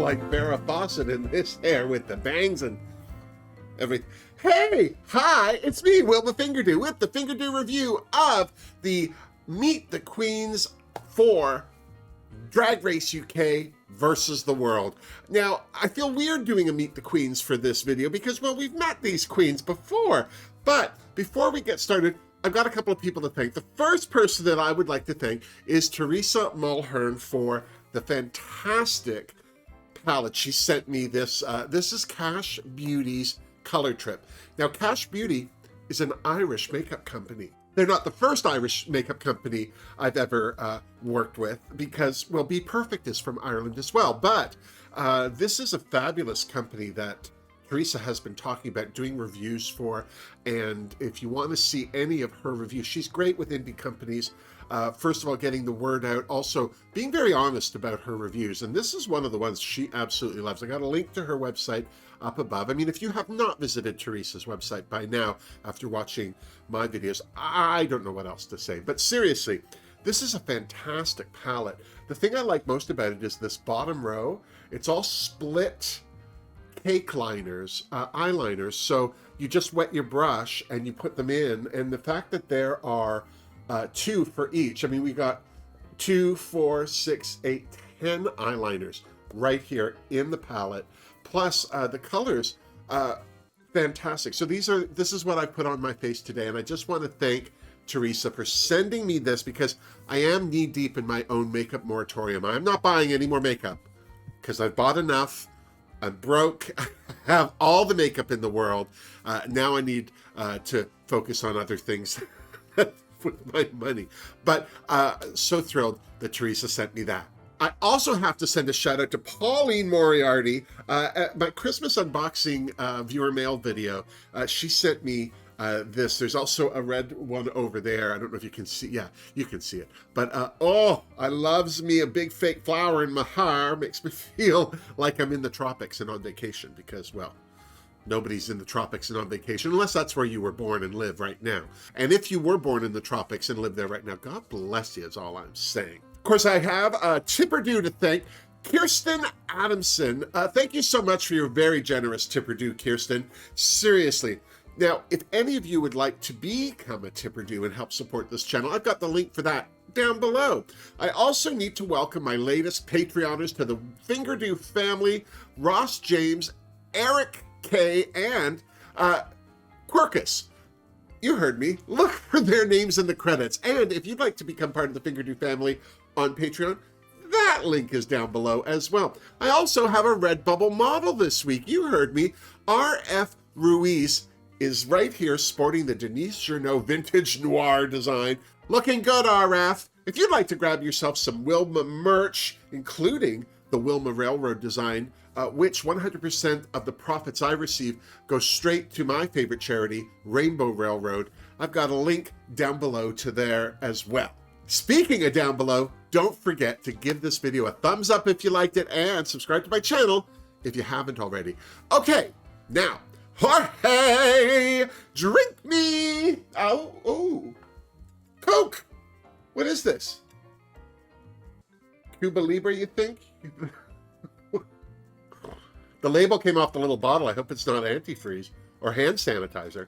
like Farrah Fawcett in this hair with the bangs and everything. Hey, hi, it's me, Wilma Fingerdoo, with the Fingerdoo review of the Meet the Queens for Drag Race UK versus the world. Now, I feel weird doing a Meet the Queens for this video because, well, we've met these queens before. But before we get started, I've got a couple of people to thank. The first person that I would like to thank is Teresa Mulhern for the fantastic palette. She sent me this. This is Cash Beauty's Color Trip. Now, Cash Beauty is an Irish makeup company. They're not the first Irish makeup company I've ever worked with because, well, Be Perfect is from Ireland as well. But this is a fabulous company that Teresa has been talking about doing reviews for. And if you want to see any of her reviews, she's great with indie companies. First of all, getting the word out, also being very honest about her reviews. And this is one of the ones she absolutely loves. I got a link to her website up above. I mean, if you have not visited Teresa's website by now, after watching my videos, I don't know what else to say. But seriously, this is a fantastic palette. The thing I like most about it is this bottom row. It's all split cake liners, eyeliners. So you just wet your brush and you put them in. And the fact that there are 2 for each. I mean, we got 2, 4, 6, 8, 10 eyeliners right here in the palette. Plus the colors, fantastic. So this is what I put on my face today. And I just want to thank Teresa for sending me this because I am knee deep in my own makeup moratorium. I'm not buying any more makeup because I've bought enough. I'm broke. I have all the makeup in the world. Now I need to focus on other things with my money. But so thrilled that Teresa sent me that. I also have to send a shout out to Pauline Moriarty. At my Christmas unboxing viewer mail video, she sent me this. There's also a red one over there. I don't know if you can see. Yeah, you can see it. But oh, I loves me a big fake flower in my hair. Makes me feel like I'm in the tropics and on vacation because, well, nobody's in the tropics and on vacation unless that's where you were born and live right now. And if you were born in the tropics and live there right now, God bless you is all I'm saying. Of course, I have a tipper-doo to thank. Kirsten Adamson, thank you so much for your very generous tipper-doo, Kirsten. Seriously. Now, if any of you would like to become a tipper-doo and help support this channel, I've got the link for that down below. I also need to welcome my latest Patreoners to the Fingerdoo family, Ross James, Eric K, and Quirkus. You heard me. Look for their names in the credits. And if you'd like to become part of the Fingerdoo family on Patreon, that link is down below as well. I also have a Redbubble model this week. You heard me. RF Ruiz is right here sporting the Denise Journeau vintage noir design. Looking good, RF. If you'd like to grab yourself some Wilma merch, including the Wilma Railroad design, which 100% of the profits I receive go straight to my favorite charity, Rainbow Railroad, I've got a link down below to there as well. Speaking of down below, don't forget to give this video a thumbs up if you liked it and subscribe to my channel if you haven't already. Okay, now, Jorge, drink me. Oh, Coke. What is this? Cuba Libre, you think? The label came off the little bottle. I hope it's not antifreeze or hand sanitizer.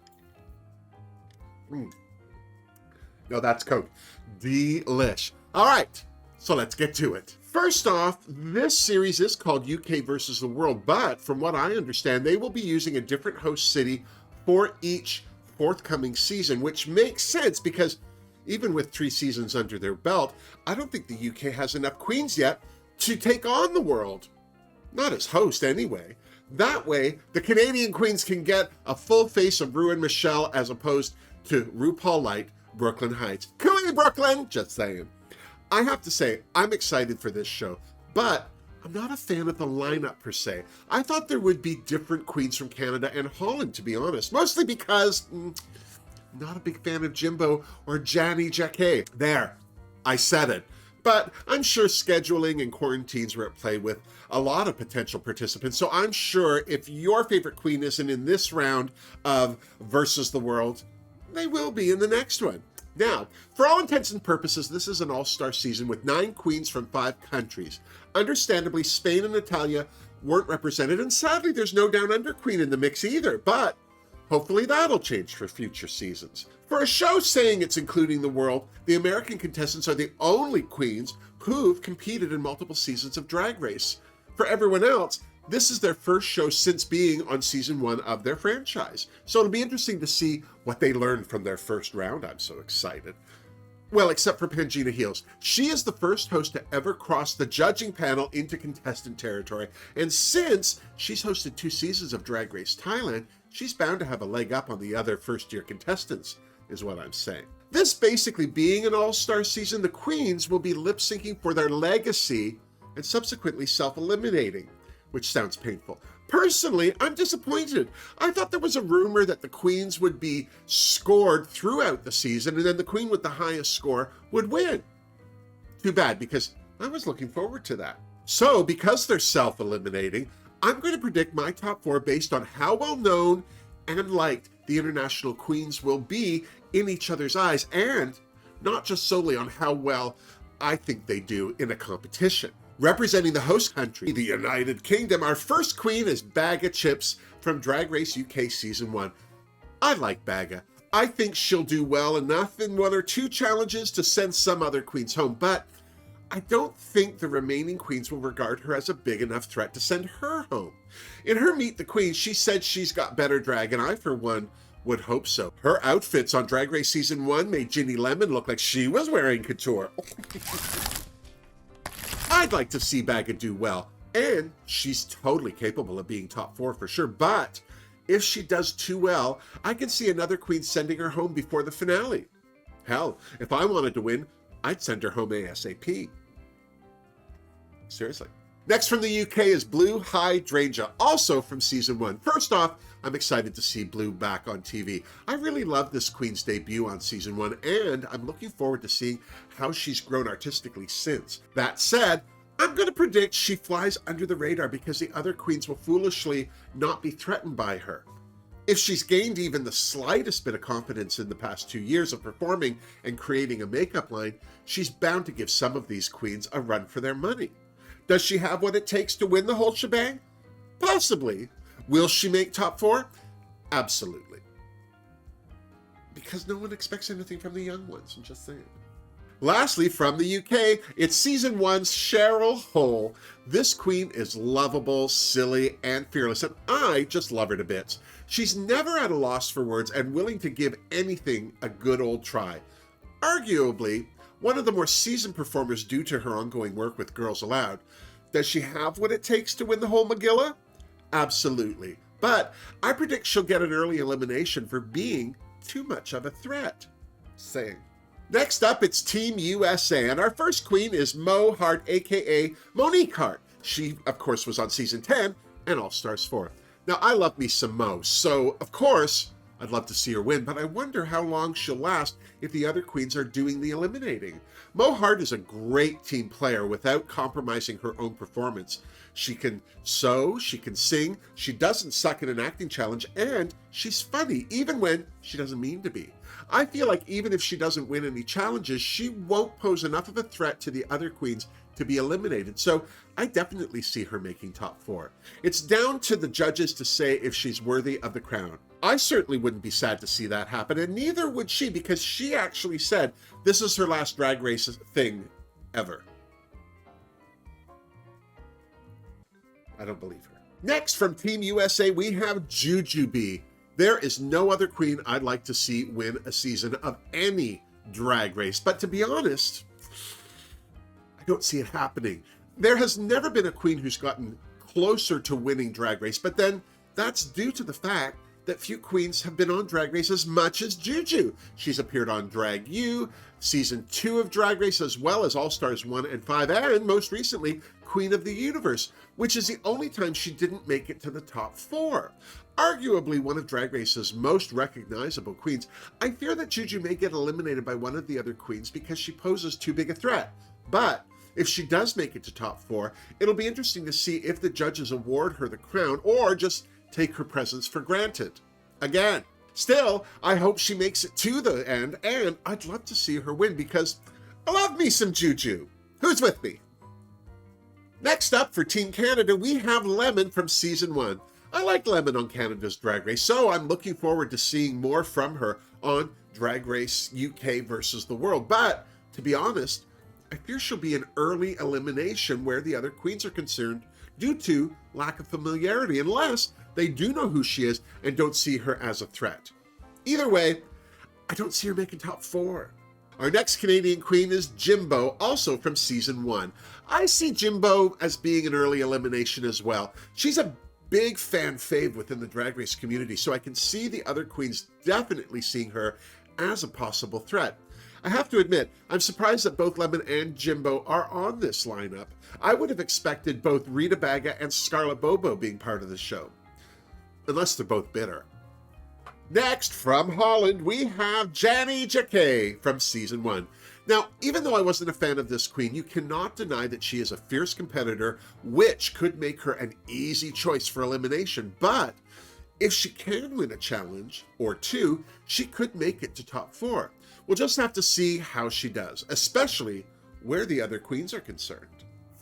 No, that's Coke. Delish. All right, so let's get to it. First off, this series is called UK versus the World, but from what I understand, they will be using a different host city for each forthcoming season, which makes sense because even with 3 seasons under their belt, I don't think the UK has enough queens yet to take on the world. Not as host, anyway. That way, the Canadian queens can get a full face of Rue and Michelle as opposed to RuPaul Light, Brooklyn Heights. Cooey, Brooklyn! Just saying. I have to say, I'm excited for this show, but I'm not a fan of the lineup per se. I thought there would be different queens from Canada and Holland, to be honest. Mostly because I'm not a big fan of Jimbo or Jacquet. There, I said it. But I'm sure scheduling and quarantines were at play with a lot of potential participants. So I'm sure if your favorite queen isn't in this round of Versus the World, they will be in the next one. Now, for all intents and purposes, this is an all-star season with 9 queens from 5 countries. Understandably, Spain and Italia weren't represented, and sadly there's no Down Under queen in the mix either, but hopefully that'll change for future seasons. For a show saying it's including the world, the American contestants are the only queens who've competed in multiple seasons of Drag Race. For everyone else, this is their first show since being on season 1 of their franchise. So it'll be interesting to see what they learned from their first round. I'm so excited. Well, except for Pangina Heels. She is the first host to ever cross the judging panel into contestant territory. And since she's hosted 2 seasons of Drag Race Thailand, she's bound to have a leg up on the other first-year contestants, is what I'm saying. This basically being an all-star season, the queens will be lip-syncing for their legacy and subsequently self-eliminating, which sounds painful. Personally, I'm disappointed. I thought there was a rumor that the queens would be scored throughout the season and then the queen with the highest score would win. Too bad, because I was looking forward to that. So, because they're self-eliminating, I'm going to predict my top 4 based on how well known and liked the international queens will be in each other's eyes, and not just solely on how well I think they do in a competition. Representing the host country, the United Kingdom, our first queen is Bagga Chips from Drag Race UK Season 1. I like Bagga. I think she'll do well enough in 1 or 2 challenges to send some other queens home, but I don't think the remaining queens will regard her as a big enough threat to send her home. In her Meet the Queens, she said she's got better drag, and I, for one, would hope so. Her outfits on Drag Race Season 1 made Ginny Lemon look like she was wearing couture. I'd like to see Bagga do well, and she's totally capable of being top 4 for sure, but if she does too well, I can see another queen sending her home before the finale. Hell, if I wanted to win, I'd send her home ASAP. Seriously. Next from the UK is Blue Hydrangea, also from Season 1. First off, I'm excited to see Blue back on TV. I really love this queen's debut on Season 1, and I'm looking forward to seeing how she's grown artistically since. That said, I'm going to predict she flies under the radar because the other queens will foolishly not be threatened by her. If she's gained even the slightest bit of confidence in the past 2 years of performing and creating a makeup line, she's bound to give some of these queens a run for their money. Does she have what it takes to win the whole shebang? Possibly. Will she make top 4? Absolutely. Because no one expects anything from the young ones, I'm just saying. Lastly, from the UK, it's Season 1's Cheryl Hole. This queen is lovable, silly, and fearless, and I just love her to bits. She's never at a loss for words and willing to give anything a good old try. Arguably, one of the more seasoned performers due to her ongoing work with Girls Aloud. Does she have what it takes to win the whole Magilla? Absolutely. But I predict she'll get an early elimination for being too much of a threat. Saying. Next up, it's Team USA, and our first queen is Mo Hart, aka Monique Hart. She, of course, was on Season 10 and All Stars 4. Now, I love me some Mo, so, of course, I'd love to see her win, but I wonder how long she'll last if the other queens are doing the eliminating. Mo Hart is a great team player without compromising her own performance. She can sew, she can sing, she doesn't suck at an acting challenge, and she's funny, even when she doesn't mean to be. I feel like even if she doesn't win any challenges, she won't pose enough of a threat to the other queens to be eliminated, so I definitely see her making top 4. It's down to the judges to say if she's worthy of the crown. I certainly wouldn't be sad to see that happen, and neither would she, because she actually said this is her last Drag Race thing ever. I don't believe her. Next, from Team USA, we have Jujubee. There is no other queen I'd like to see win a season of any Drag Race, but to be honest, I don't see it happening. There has never been a queen who's gotten closer to winning Drag Race, but then that's due to the fact that few queens have been on Drag Race as much as Juju. She's appeared on Drag U, Season 2 of Drag Race, as well as All Stars 1 and 5, and most recently, Queen of the Universe, which is the only time she didn't make it to the top 4. Arguably one of Drag Race's most recognizable queens, I fear that Juju may get eliminated by one of the other queens because she poses too big a threat. But if she does make it to top 4, it'll be interesting to see if the judges award her the crown or just take her presence for granted. Again, still, I hope she makes it to the end, and I'd love to see her win because I love me some Juju. Who's with me? Next up for Team Canada, we have Lemon from Season 1. I like Lemon on Canada's Drag Race, so I'm looking forward to seeing more from her on Drag Race UK versus the world. But, to be honest, I fear she'll be an early elimination where the other queens are concerned due to lack of familiarity, unless they do know who she is and don't see her as a threat. Either way, I don't see her making top 4. Our next Canadian queen is Jimbo, also from Season 1. I see Jimbo as being an early elimination as well. She's a big fan fave within the Drag Race community, so I can see the other queens definitely seeing her as a possible threat. I have to admit, I'm surprised that both Lemon and Jimbo are on this lineup. I would have expected both Rita Baga and Scarlett Bobo being part of the show, unless they're both bitter. Next, from Holland, we have Jacquet from Season 1. Now, even though I wasn't a fan of this queen, you cannot deny that she is a fierce competitor, which could make her an easy choice for elimination. But if she can win a challenge or two, she could make it to top 4. We'll just have to see how she does, especially where the other queens are concerned.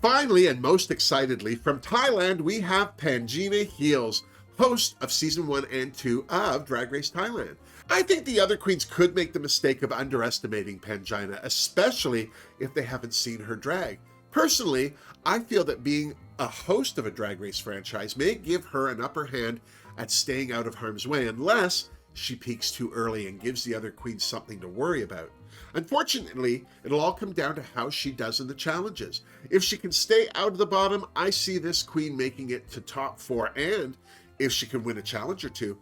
Finally, and most excitedly, from Thailand, we have Pangina Heels, host of Season 1 and 2 of Drag Race Thailand. I think the other queens could make the mistake of underestimating Pangina, especially if they haven't seen her drag. Personally, I feel that being a host of a Drag Race franchise may give her an upper hand at staying out of harm's way, unless she peaks too early and gives the other queens something to worry about. Unfortunately, it'll all come down to how she does in the challenges. If she can stay out of the bottom, I see this queen making it to top 4, and if she can win a challenge or two,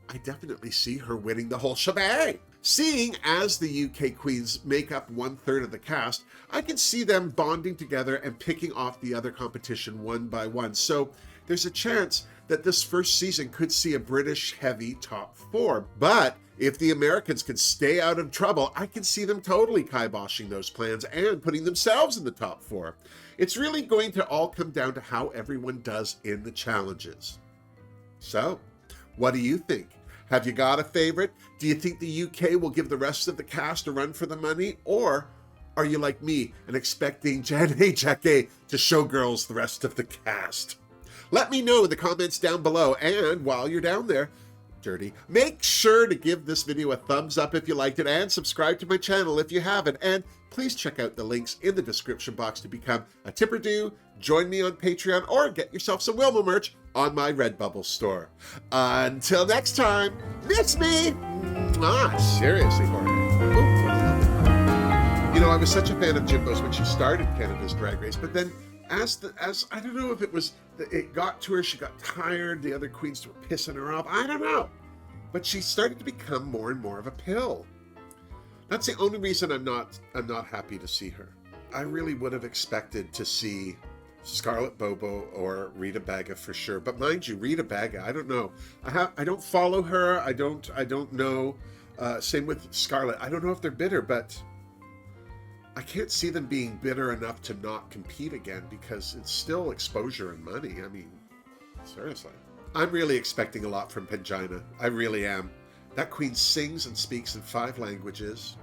I definitely see her winning the whole shebang. Seeing as the UK queens make up 1/3 of the cast, I can see them bonding together and picking off the other competition one by one. So there's a chance that this first season could see a British heavy top 4. But if the Americans can stay out of trouble, I can see them totally kiboshing those plans and putting themselves in the top 4. It's really going to all come down to how everyone does in the challenges. So, what do you think? Have you got a favorite? Do you think the UK will give the rest of the cast a run for the money? Or are you like me and expecting Jacquet to showgirls the rest of the cast? Let me know in the comments down below, and while you're down there, dirty, make sure to give this video a thumbs up if you liked it, and subscribe to my channel if you haven't, and please check out the links in the description box to become a tipper-do, join me on Patreon, or get yourself some Wilma merch on my Redbubble store. Until next time, miss me! Seriously, Jorge. You know, I was such a fan of Jimbo's when she started Canada's Drag Race, but then as I don't know if it was, it got to her, she got tired, the other queens were pissing her off, I don't know. But she started to become more and more of a pill. That's the only reason I'm not happy to see her. I really would have expected to see Scarlett Bobo or Rita Baga for sure. But mind you, Rita Baga, I don't know. I don't follow her. I don't know. Same with Scarlett. I don't know if they're bitter, but I can't see them being bitter enough to not compete again, because it's still exposure and money. I mean, seriously. I'm really expecting a lot from Pangina. I really am. That queen sings and speaks in 5 languages.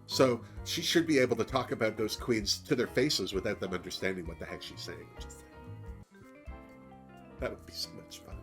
So she should be able to talk about those queens to their faces without them understanding what the heck she's saying. That would be so much fun.